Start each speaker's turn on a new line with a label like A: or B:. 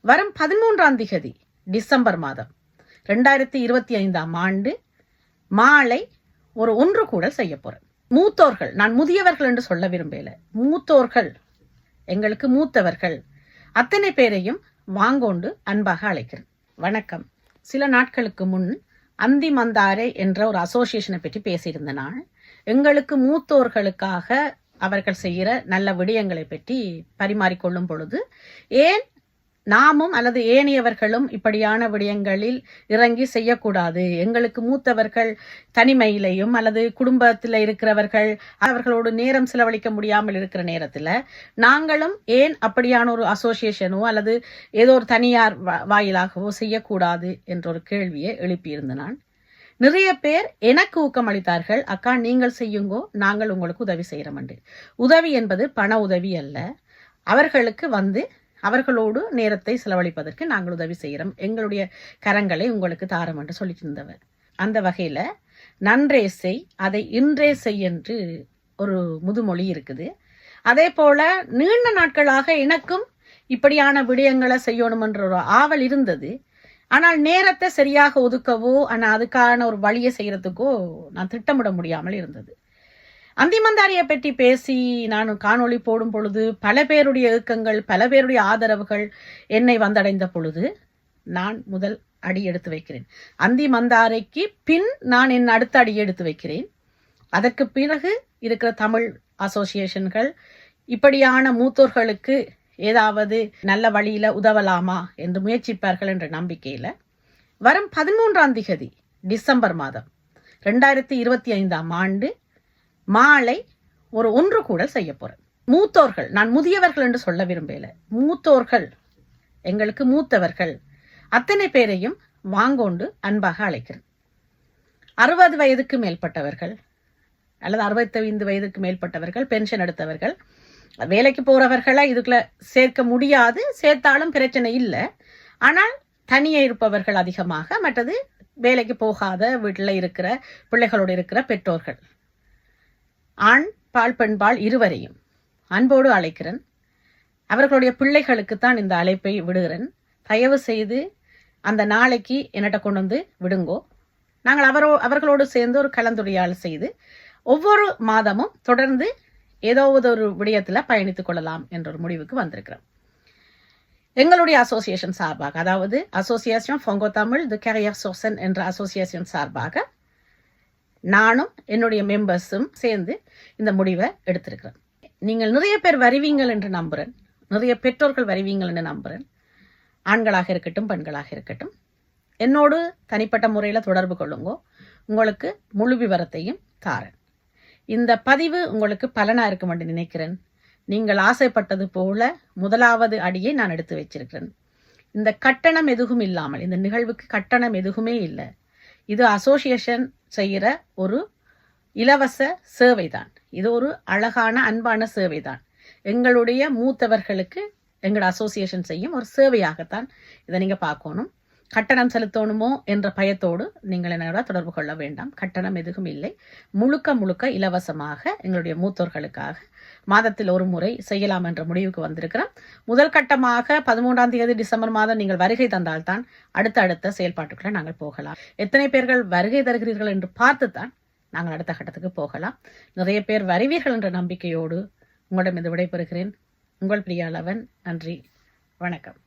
A: வரும் 13ஆம் திகதி டிசம்பர் மாதம் 2025ஆம் ஆண்டு மாலை ஒரு ஒன்று கூடல் செய்ய போறேன். மூத்தோர்கள், நான் முதியவர்கள் என்று சொல்ல விரும்பல, மூத்தோர்கள், எங்களுக்கு மூத்தவர்கள் அத்தனை பேரையும் வாங்கோண்டு அன்பாக அழைக்கிறேன். வணக்கம். சில நாட்களுக்கு முன் அந்தி மந்தாரை என்ற ஒரு அசோசியேஷனை பற்றி பேசியிருந்த நாள், எங்களுக்கு மூத்தோர்களுக்காக அவர்கள் செய்கிற நல்ல விடயங்களை பற்றி பரிமாறிக்கொள்ளும் பொழுது, ஏன் நாமும் அல்லது ஏனையவர்களும் இப்படியான விடயங்களில் இறங்கி செய்யக்கூடாது? எங்களுக்கு மூத்தவர்கள் தனிமையிலையும் அல்லது குடும்பத்தில் இருக்கிறவர்கள் அவர்களோடு நேரம் செலவழிக்க முடியாமல் இருக்கிற நேரத்தில் நாங்களும் ஏன் அப்படியான ஒரு அசோசியேஷனோ அல்லது ஏதோ ஒரு தனியார் வாயிலாகவோ செய்யக்கூடாது என்ற ஒரு கேள்வியை எழுப்பியிருந்த நான். நிறைய பேர் எனக்கு ஊக்கமளித்தார்கள். அக்கா, நீங்கள் செய்யுங்கோ, நாங்கள் உங்களுக்கு உதவி செய்கிறோம் என்று. உதவி என்பது பண உதவி அல்ல, அவர்களுக்கு அவர்களோடு நேரத்தை செலவழிப்பதற்கு நாங்கள் உதவி செய்கிறோம், எங்களுடைய கரங்களை உங்களுக்கு தாரம் என்று சொல்லிட்டு இருந்தவர். அந்த வகையில் நன்றே செய் அதை இன்றே செய் என்று ஒரு முதுமொழி இருக்குது. அதே போல நீண்ட நாட்களாக எனக்கும் இப்படியான விடயங்களை செய்யணும் என்ற ஒரு ஆவல் இருந்தது. ஆனால் நேரத்தை சரியாக ஒதுக்கவோ ஆனால் அதுக்கான ஒரு வழியை செய்யறதுக்கோ நான் திட்டமிட முடியாமல் இருந்தது. அந்திமந்தாரியை பற்றி பேசி நான் காணொளி போடும் பொழுது பல பேருடைய இயக்கங்கள், பல பேருடைய ஆதரவுகள் என்னை வந்தடைந்த பொழுது நான் முதல் அடி எடுத்து வைக்கிறேன். அந்திமந்தாரைக்கு பின் நான் என் அடுத்த அடி எடுத்து வைக்கிறேன். அதற்கு பிறகு இருக்கிற தமிழ் அசோசியேஷன்கள் இப்படியான மூத்தோர்களுக்கு ஏதாவது நல்ல வழியில உதவலாமா என்று முயற்சிப்பார்கள் என்ற நம்பிக்கையில வரும் 13ஆம் திகதி டிசம்பர் மாதம் 2025ஆம் ஆண்டு மாலை ஒரு ஒன்று கூடல் செய்ய போறேன். மூத்தோர்கள், நான் முதியவர்கள் என்று சொல்ல விரும்பல, மூத்தோர்கள், எங்களுக்கு மூத்தவர்கள் அத்தனை பேரையும் வாங்கோண்டு அன்பாக அழைக்கிறேன். 60 வயதுக்கு மேற்பட்டவர்கள் அல்லது 65 வயதுக்கு மேற்பட்டவர்கள், பென்ஷன் எடுத்தவர்கள், வேலைக்கு போறவர்களை இதுக்குள்ள சேர்க்க முடியாது, சேர்த்தாலும் பிரச்சனை இல்லை. ஆனால் தனியே இருப்பவர்கள் அதிகமாக, மற்றது வேலைக்கு போகாத வீட்டில் இருக்கிற பிள்ளைகளோடு இருக்கிற பெற்றோர்கள், ஆண் பால் பெண் பால் இருவரையும் அன்போடு அழைக்கிறேன். அவர்களுடைய பிள்ளைகளுக்குத்தான் இந்த அழைப்பை விடுகிறேன். தயவு செய்து அந்த நாளைக்கு என்னட்ட கொண்டு வந்து விடுங்கோ. நாங்கள் அவர்களோடு சேர்ந்து ஒரு கலந்துரையாடல் செய்து ஒவ்வொரு மாதமும் தொடர்ந்து ஏதோ ஒரு விடயத்தில் பயணித்துக் கொள்ளலாம் என்ற ஒரு முடிவுக்கு வந்திருக்கிறோம். எங்களுடைய அசோசியேஷன் சார்பாக, அதாவது அசோசியேஷன் ஃபோங்கோ தமிழ் தி கேரியர் சோசன் என்ற அசோசியேஷன் சார்பாக நானும் என்னுடைய மெம்பர்ஸும் சேர்ந்து இந்த முடிவை எடுத்திருக்கிறோம். நீங்கள் நிறைய பேர் வருவீங்கள் என்று நம்புகிறேன், நிறைய பெற்றோர்கள் வருவீங்கள் என்று நம்புகிறேன். ஆண்களாக இருக்கட்டும் பெண்களாக இருக்கட்டும், என்னோடு தனிப்பட்ட முறையில் தொடர்பு கொள்ளுங்கோ, உங்களுக்கு முழு விவரத்தையும் தாரேன். இந்த பதிவு உங்களுக்கு பலனா இருக்கும் என்று நினைக்கிறேன். நீங்கள் ஆசைப்பட்டது போல முதலாவது அடியை நான் எடுத்து வச்சிருக்கிறேன். இந்த கட்டணம் எதுவும் இல்லாமல், இந்த நிகழ்வுக்கு கட்டணம் எதுவுமே இல்லை. இது அசோசியேஷன் செய்கிற ஒரு இலவச சேவை தான். இது ஒரு அழகான அன்பான சேவை தான். எங்களுடைய மூத்தவர்களுக்கு எங்களோட அசோசியேஷன் செய்யும் ஒரு சேவையாகத்தான் இதை நீங்கள் பார்க்கணும். கட்டணம் செலுத்தணுமோ என்ற பயத்தோடு நீங்கள் என்னோட தொடர்பு கொள்ள வேண்டாம். கட்டணம் எதுவும் இல்லை. முழுக்க இலவசமாக எங்களுடைய மூத்தோர்களுக்காக மாதத்தில் ஒரு முறை செய்யலாம் என்ற முடிவுக்கு வந்திருக்கிறோம். முதல் கட்டமாக 13ஆம் தேதி டிசம்பர் மாதம் நீங்கள் வருகை தந்தால்தான் அடுத்த செயல்பாட்டுக்குள்ள நாங்கள் போகலாம். எத்தனை பேர்கள் வருகை தருகிறீர்கள் என்று பார்த்துத்தான் நாங்கள் அடுத்த கட்டத்துக்கு போகலாம். நிறைய பேர் வருவீர்கள் என்ற நம்பிக்கையோடு உங்களிடம் இது விடைபெறுகிறேன். உங்கள் பிரியாளவன். நன்றி, வணக்கம்.